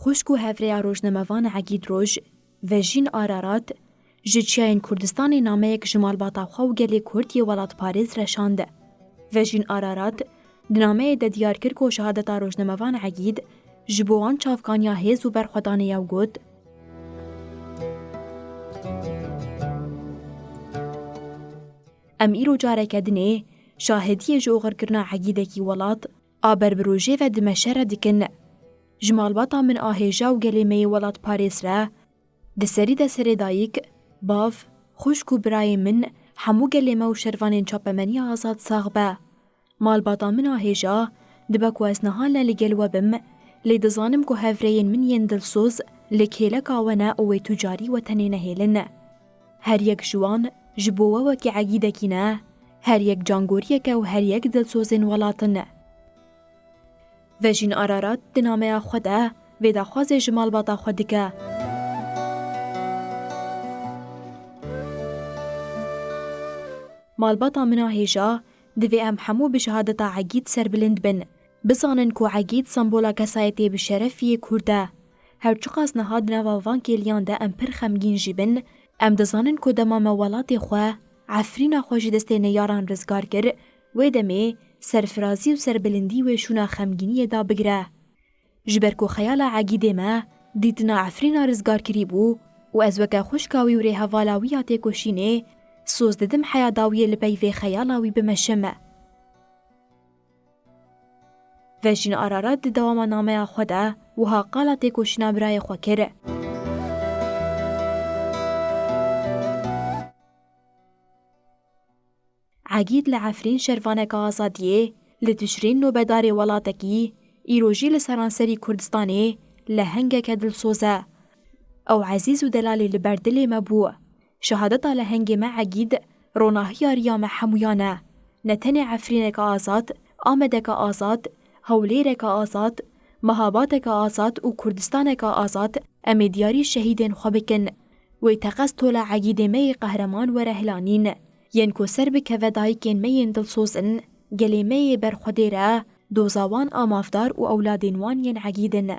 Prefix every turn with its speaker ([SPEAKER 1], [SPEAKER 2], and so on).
[SPEAKER 1] خوشکو هفریا روژنموان عگید روژ و جین آرارات جچیاین کردستان نامه یک جمال باتاوخا و گلی کردی ولات پاریز رشانده و جین آرارات نامه ده دیار کرد که شهادت روژنموان عگید جبوان چافکانیا هیز و برخودانه یو گود ام ایرو جاره کدنه شاهدی جوغر کرنا عگیده کی ولات آبر بروژه و دمشره دکن جمال باتا من آهیجا و گلیمه ولات پاریس را ده سری دایک باف خوشکو برای من همو گلیمه و شروانین چاپمنی آزاد ساغبه مال باتا من آهیجا دبکو از نهان لگل و بم لیدزانم کو هفرین من ین دلسوز لکیله کاوانه اوی تجاری و تنین هیلن هر یک جوان جبوه وکی عگیده کی نه هر یک جانگوریه که و هر یک دلسوزین ولاتن و جین آرارات دنامه خوده و دخواز جمال باتا خود که مال باتا منا هیجا دوی ام همو بشهادتا عگید سر بلند بن بزانن کو عگید سمبولا کسایتی بشرفی کرده هرچو قاس نهاد نواوان کلیان ده ام پر خمگین جیبن ام دزانن کو دمام ولات خواه عفرین خوش دسته نیاران رزگار کر و دمه سرفرازی و سربلندی و شونا خمگینی دا بگره جبر کو خیال عگیده ما دیدنا عفرین رزگار کری بو و از وکا خوشکاوی و ریحوالاویات کشینه سوز ددم حیا داویه لبیوه خیالاوی بمشمه و جین آرارات دوام نامه خوده و ها قالت کشینا برای خو کره عگید لعفرین شروانک آزادیه لتشرین نوبدار ولاتکی ایروژی لسرانسری کردستانه لهنگک دلسوزه او عزیز و دلالی لبردل مبوع شهادتا لهنگ ما عگید روناهی ریام حمویانه نتن عفرینک آزاد آمدک آزاد هولیرک آزاد مهاباتک آزاد و کردستانک آزاد امیدیاری شهیدین خوابکن و تقص طول عگید می قهرمان و رهلانین ین کو سر بکه و دایکین مین دلسوزن گلی می برخودیره دوزاوان آمافدار و اولادین وان ین عگیدن